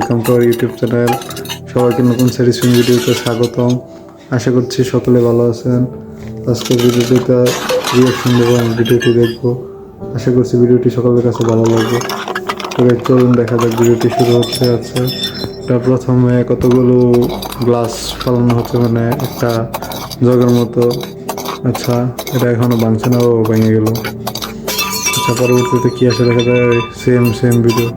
Welcome to our YouTube channel. সবাইকে নতুন satisfying ভিডিওতে স্বাগতম। আশা করছি সকলে ভালো আছেন। আজকের ভিডিওটিতে রিয়াকশন দেবো, আমি ভিডিওটি দেখবো। আশা করছি ভিডিওটি সকলের কাছে ভালো লাগবে। তবে চলুন দেখা যাক, ভিডিওটি শুরু হচ্ছে। আচ্ছা, এটা প্রথমে কতগুলো গ্লাস ফালানো হচ্ছে, মানে একটা জগের মতো। আচ্ছা, এটা এখনো ভাঙছে না, ও ভেঙে গেল। আচ্ছা, পরবর্তীতে কি আসে দেখা যায়। Same video.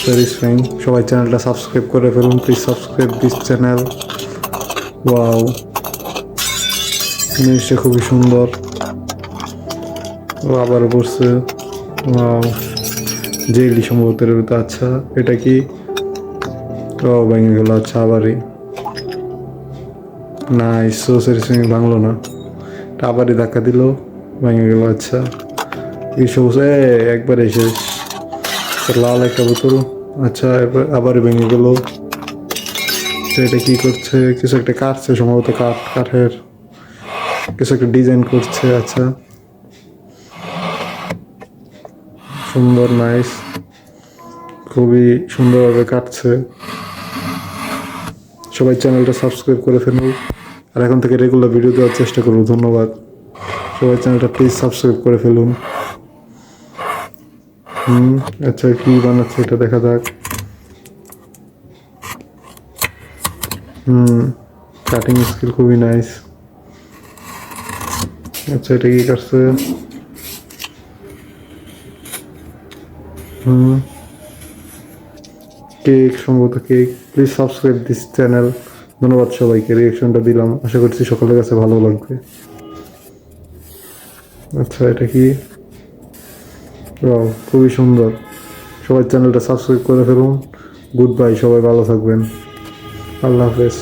স্যাটিসফাইং। সবাই চ্যানেলটা সাবস্ক্রাইব করে ফেলুন, please subscribe this channel. Wow, জিনিসটা খুবই সুন্দর। ও আবার পড়ছে। ওয়াও, জেলি সম্ভবত এর ভিতরে। আচ্ছা, এটা কি? ও ভেঙে গেল। আচ্ছা, আবারই। Nice, so satisfying. ভাঙলো না, এটা আবারই ধাক্কা দিল, ভেঙে গেল। আচ্ছা, কি সবুজ, একবারে শেষ। লাল একটা বোতল। আচ্ছা, এবার আবার ভেঙে গেল। এটা কি করছে? কিছু একটা কাটছে সম্ভবত, কাঠের কিছু একটা ডিজাইন করছে। আচ্ছা, সুন্দর, নাইস, খুবই সুন্দরভাবে কাটছে। সবাই চ্যানেলটা সাবস্ক্রাইব করে ফেলুন, আর এখন থেকে রেগুলার ভিডিও দেওয়ার চেষ্টা করব। ধন্যবাদ। সবাই চ্যানেলটা প্লিজ সাবস্ক্রাইব করে ফেলুন। আচ্ছা, কি বানাচ্ছে এটা দেখা যাক। কাটিং স্কিল খুবই নাইস। আচ্ছা, এটা কি করছে? কেক, সম্ভবত cake. Please subscribe this channel. ধন্যবাদ সবাইকে, রিয়াকশনটা দিলাম, আশা করছি সকলের কাছে ভালো লাগবে। আচ্ছা, এটা কি? ওয়াও, খুবই সুন্দর। সবাই চ্যানেলটা সাবস্ক্রাইব করে ফেলুন। গুড বাই, সবাই ভালো থাকবেন। আল্লাহ হাফেজ।